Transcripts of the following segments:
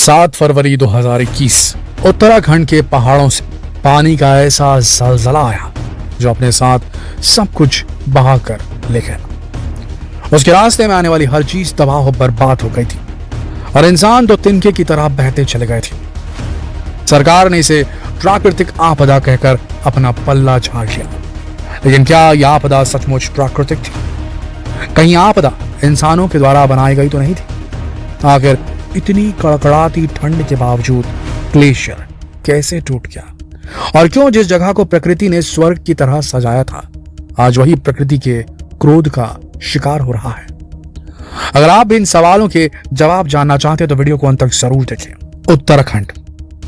7 फरवरी 2021 उत्तराखंड के पहाड़ों से पानी का ऐसा ज़लज़ला आया जो अपने साथ सब कुछ बहा कर ले गया। उसके रास्ते में आने वाली हर चीज तबाह और बर्बाद हो गई थी और इंसान तो तिनके की तरह बहते चले गए थे। सरकार ने इसे प्राकृतिक आपदा कहकर अपना पल्ला झाड़ लिया, लेकिन क्या यह आपदा सचमुच प्राकृतिक थी? कहीं आपदा इंसानों के द्वारा बनाई गई तो नहीं थी? आखिर इतनी कड़कड़ाती ठंड के बावजूद ग्लेशियर कैसे टूट गया, और क्यों जिस जगह को प्रकृति ने स्वर्ग की तरह सजाया था आज वही प्रकृति के क्रोध का शिकार हो रहा है? अगर आप भी इन सवालों के जवाब जानना चाहते हैं तो वीडियो को अंत तक जरूर देखें। उत्तराखंड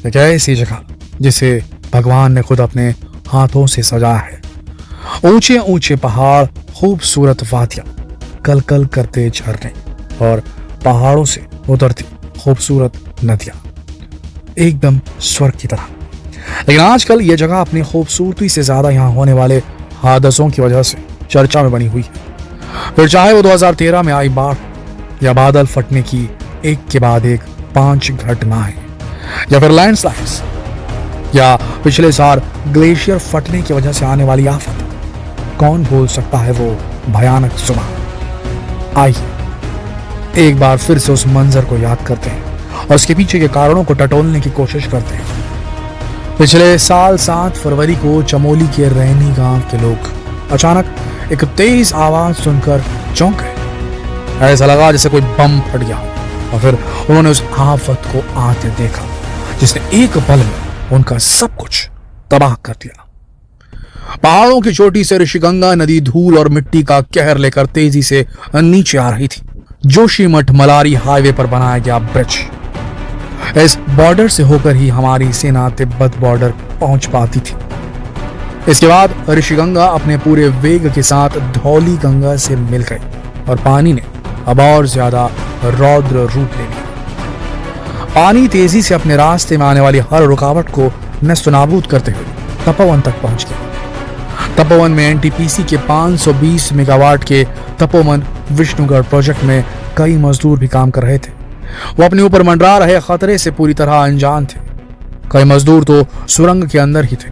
एक ऐसी जगह जिसे भगवान ने खुद अपने हाथों से सजाया है। ऊंचे ऊंचे पहाड़, खूबसूरत वादियां, कल कल करते झरने और पहाड़ों से उतरती खूबसूरत नदियां, एकदम स्वर्ग की तरह। लेकिन आजकल यह जगह अपनी खूबसूरती से ज्यादा यहां होने वाले हादसों की वजह से चर्चा में बनी हुई है। फिर चाहे वो 2013 में आई बाढ़ या बादल फटने की एक के बाद एक 5 घटनाएं, या फिर लैंडस्लाइड्स, या पिछले साल ग्लेशियर फटने की वजह से आने वाली आफत, कौन भूल सकता है वो भयानक सुबह? आइए एक बार फिर से उस मंजर को याद करते हैं और उसके पीछे के कारणों को टटोलने की कोशिश करते हैं। पिछले साल 7 फरवरी को चमोली के रैनी गांव के लोग अचानक एक तेज आवाज सुनकर चौंक गए। ऐसा लगा जैसे कोई बम फट गया, और फिर उन्होंने उस आफत को आते देखा जिसने एक पल में उनका सब कुछ तबाह कर दिया। पहाड़ों की चोटी से ऋषिगंगा नदी धूल और मिट्टी का कहर लेकर तेजी से नीचे आ रही थी। जोशीमठ मलारी हाईवे पर बनाया गया ब्रिज, इस बॉर्डर से होकर ही हमारी सेना तिब्बत बॉर्डर पहुंच पाती थी। इसके बाद ऋषिगंगा अपने पूरे वेग के साथ धौली गंगा से मिल गई और पानी ने अब और ज्यादा रौद्र रूप ले लिया। पानी तेजी से अपने रास्ते में आने वाली हर रुकावट को नस्तनाबूद करते हुए तपोवन तक पहुंच गया। तपोवन में एनटीपीसी के 520 मेगावाट के तपोवन विष्णुगढ़ प्रोजेक्ट में कई मजदूर भी काम कर रहे थे। वो अपने ऊपर मंडरा रहे खतरे से पूरी तरह अनजान थे। कई मजदूर तो सुरंग के अंदर ही थे।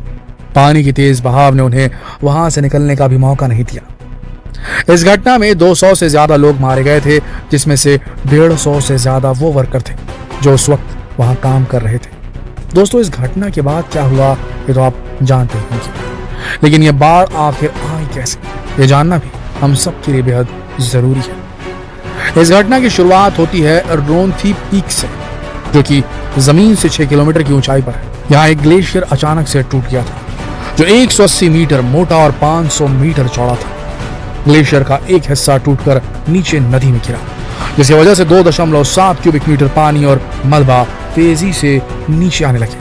पानी की तेज बहाव ने उन्हें वहां से निकलने का भी मौका नहीं दिया। इस घटना में 200 से ज्यादा लोग मारे गए थे, जिसमें से 150 से ज्यादा वो वर्कर थे जो उस वक्त वहां काम कर रहे थे। दोस्तों, इस घटना के बाद क्या हुआ ये तो आप जानते होंगे, लेकिन यह बाढ़ आखिर आई कैसे, ये जानना भी हम सब के लिए बेहद जरूरी है। इस घटना की शुरुआत होती है रोंथी पीक से, जो कि जमीन से 6 किलोमीटर की ऊंचाई पर है। यहाँ एक ग्लेशियर अचानक से टूट गया था जो 180 मीटर मोटा और 500 मीटर चौड़ा था। ग्लेशियर का एक हिस्सा टूटकर नीचे नदी में गिरा, जिसकी वजह से 2.7 क्यूबिक मीटर पानी और मलबा तेजी से नीचे आने लगे,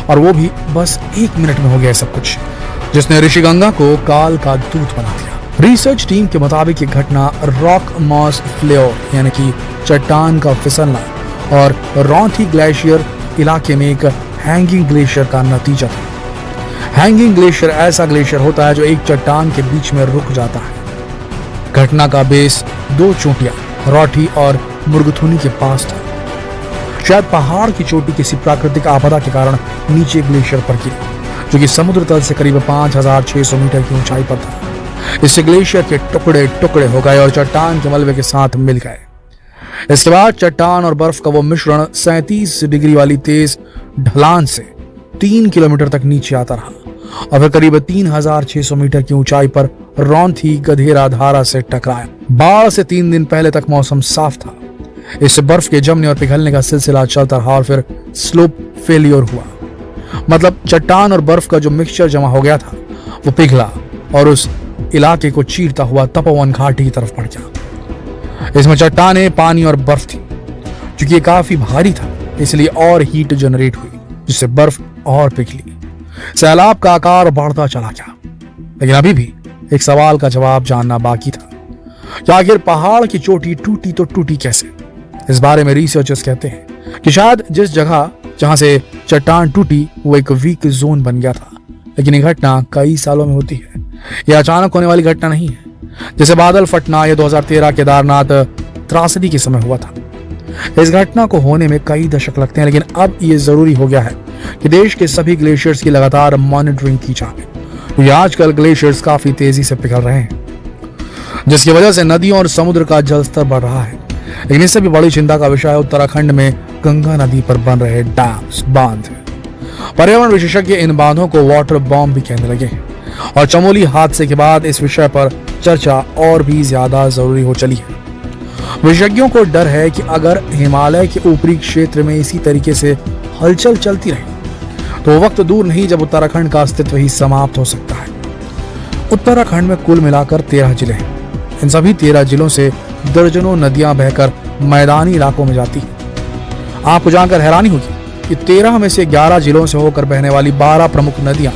और वो भी बस 1 मिनट में हो गया सब कुछ, जिसने ऋषिगंगा को काल का दूत बना दिया। रिसर्च टीम के मुताबिक ये घटना रॉक मॉस फ्लेयर यानी कि चट्टान का फिसलना और रोंथी ग्लेशियर इलाके में एक हैंगिंग ग्लेशियर का नतीजा था। हैंगिंग ग्लेशियर ऐसा ग्लेशियर होता है जो एक चट्टान के बीच में रुक जाता है। घटना का बेस 2 चोटियां रोठी और मुर्गथुनी के पास था। शायद पहाड़ की चोटी किसी प्राकृतिक आपदा के कारण नीचे ग्लेशियर पर गिरी, जो कि समुद्र तल से करीब 5600 मीटर की ऊंचाई पर था। इससे ग्लेशियर के टुकड़े टुकड़े हो गए और चट्टान के मलबे के साथ मिल गए। इसके बाद चट्टान और बर्फ का वो मिश्रण 37 डिग्री वाली तेज ढलान से 3 किलोमीटर तक नीचे आता रहा और फिर करीब 3600 मीटर की ऊंचाई पर रोंथी गधेरा धारा से टकराया। बाढ़ से 3 दिन पहले तक मौसम साफ था। इससे बर्फ के जमने और पिघलने का सिलसिला चलता रहा और फिर स्लोप फेलियर हुआ, मतलब चट्टान और बर्फ का जो मिक्सचर जमा हो गया था वो पिघला और उस इलाके को चीरता हुआ तपोवन घाटी की तरफ बढ़ गया। इसमें चट्टानें, पानी और बर्फ थी। क्योंकि ये काफी भारी था इसलिए और हीट जनरेट हुई, जिससे बर्फ और पिघली। सैलाब का आकार बढ़ता चला गया, लेकिन अभी भी एक सवाल का जवाब जानना बाकी था कि आखिर पहाड़ की चोटी टूटी तो टूटी कैसे? इस बारे में रिसर्चर्स कहते हैं कि शायद जिस जगह जहां से चट्टान टूटी वो एक वीक जोन बन गया था, लेकिन ये घटना कई सालों में होती है। यह अचानक होने वाली घटना नहीं है। जैसे बादल फटना, यह 2013 केदारनाथ त्रासदी के समय हुआ था। इस घटना को होने में कई दशक लगते हैं, लेकिन अब ये जरूरी हो गया है कि देश के सभी ग्लेशियर्स की लगातार मॉनिटरिंग की जाए। क्योंकि आजकल ग्लेशियर्स काफी तेजी से पिघल रहे हैं, जिसकी वजह से नदियों और समुद्र का जलस्तर बढ़ रहा है। लेकिन इससे भी बड़ी चिंता का विषय है उत्तराखंड में गंगा नदी पर बन रहे डैम्स, बांध। पर्यावरण विशेषज्ञ इन बांधों को वाटर बॉम्ब भी कहने लगे और चमोली हादसे के बाद इस विषय पर चर्चा और भी ज्यादा जरूरी हो चली है। विशेषज्ञों को डर है कि अगर हिमालय के ऊपरी क्षेत्र में इसी तरीके से हलचल चलती रही तो वक्त दूर नहीं जब उत्तराखंड का अस्तित्व ही समाप्त हो सकता है। उत्तराखंड में कुल मिलाकर 13 जिले हैं। इन सभी 13 जिलों से दर्जनों नदियां बहकर मैदानी इलाकों में जाती हैं। आपको जानकर हैरानी होगी कि 13 में से 11 जिलों से होकर बहने वाली 12 प्रमुख नदियां,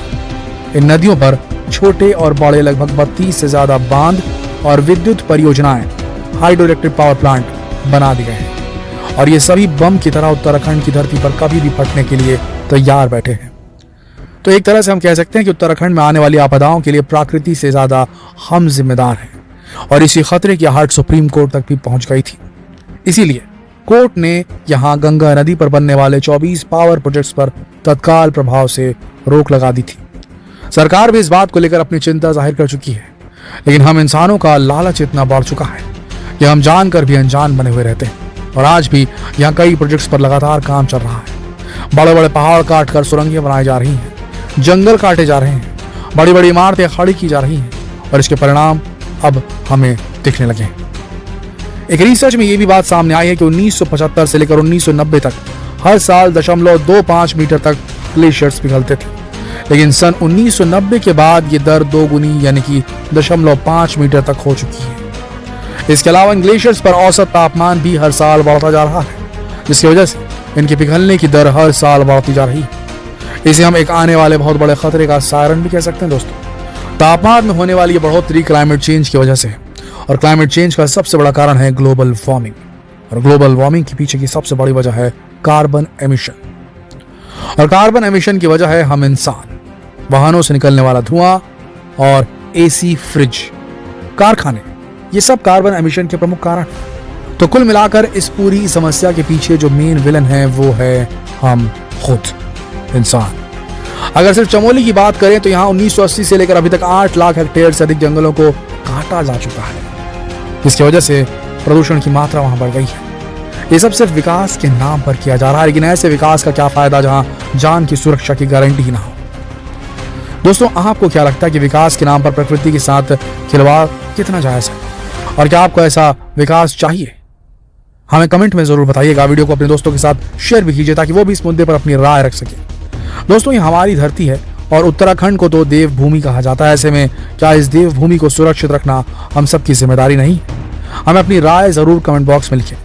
इन नदियों पर छोटे और बड़े लगभग 32 से ज्यादा बांध और विद्युत परियोजनाएं, हाइड्रो इलेक्ट्रिक पावर प्लांट बना दिए हैं और ये सभी बम की तरह उत्तराखंड की धरती पर कभी भी फटने के लिए तैयार बैठे हैं। तो एक तरह से हम कह सकते हैं कि उत्तराखंड में आने वाली आपदाओं के लिए प्रकृति से ज्यादा हम जिम्मेदार हैं और इसी खतरे की आहट सुप्रीम कोर्ट तक भी पहुंच गई थी। इसीलिए कोर्ट ने यहां गंगा नदी पर बनने वाले 24 पावर प्रोजेक्ट्स पर तत्काल प्रभाव से रोक लगा दी थी। सरकार भी इस बात को लेकर अपनी चिंता जाहिर कर चुकी है, लेकिन हम इंसानों का लालच इतना बढ़ चुका है कि हम जानकर भी अनजान बने हुए रहते हैं। और आज भी यहाँ कई प्रोजेक्ट्स पर लगातार काम चल रहा है। बड़े बड़े पहाड़ काट कर सुरंगें बनाई जा रही हैं, जंगल काटे जा रहे हैं, बड़ी बड़ी इमारतें खड़ी की जा रही हैं और इसके परिणाम अब हमें दिखने लगे हैं। एक रिसर्च में ये भी बात सामने आई है कि 1975 से लेकर 1990 तक हर साल 0.25 मीटर तक ग्लेशियर्स पिघलते थे, लेकिन सन 1990 के बाद ये दर 2 गुनी यानी कि 0.5 मीटर तक हो चुकी है। इसके अलावा इन ग्लेशियर्स पर औसत तापमान भी हर साल बढ़ता जा रहा है, जिसकी वजह से इनके पिघलने की दर हर साल बढ़ती जा रही है। इसे हम एक आने वाले बहुत बड़े खतरे का सायरन भी कह सकते हैं। दोस्तों, तापमान में होने वाली ये बढ़ोतरी क्लाइमेट चेंज की वजह से है और क्लाइमेट चेंज का सबसे बड़ा कारण है ग्लोबल वार्मिंग और ग्लोबल वार्मिंग के पीछे की सबसे बड़ी वजह है कार्बन एमिशन और कार्बन एमिशन की वजह है हम इंसान, वाहनों से निकलने वाला धुआं और एसी, फ्रिज, कारखाने, ये सब कार्बन एमिशन के प्रमुख कारण। तो कुल मिलाकर इस पूरी समस्या के पीछे जो मेन विलन है वो है हम खुद, इंसान। अगर सिर्फ चमोली की बात करें तो यहाँ 1980 से लेकर अभी तक 8 लाख हेक्टेयर से अधिक जंगलों को काटा जा चुका है, जिसकी वजह से प्रदूषण की मात्रा वहां बढ़ गई है। ये सब सिर्फ विकास के नाम पर किया जा रहा है, लेकिन ऐसे विकास का क्या फायदा जहां जान की सुरक्षा की गारंटी ही ना हो। दोस्तों, आपको क्या लगता है कि विकास के नाम पर प्रकृति के साथ खिलवाड़ कितना जायज है और क्या आपको ऐसा विकास चाहिए? हमें कमेंट में जरूर बताइएगा। वीडियो को अपने दोस्तों के साथ शेयर भी कीजिए ताकि वो भी इस मुद्दे पर अपनी राय रख सके। दोस्तों, ये हमारी धरती है और उत्तराखंड को तो देवभूमि कहा जाता है। ऐसे में क्या इस देवभूमि को सुरक्षित रखना हम सबकी जिम्मेदारी नहीं? हमें अपनी राय जरूर कमेंट बॉक्स में लिखें।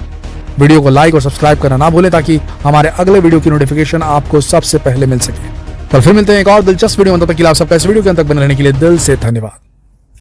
वीडियो को लाइक और सब्सक्राइब करना ना भूलें ताकि हमारे अगले वीडियो की नोटिफिकेशन आपको सबसे पहले मिल सके। कल फिर मिलते हैं एक और दिलचस्प वीडियो में। तब तक के लिए आप सबका इस वीडियो के अंत तक बने रहने के लिए दिल से धन्यवाद।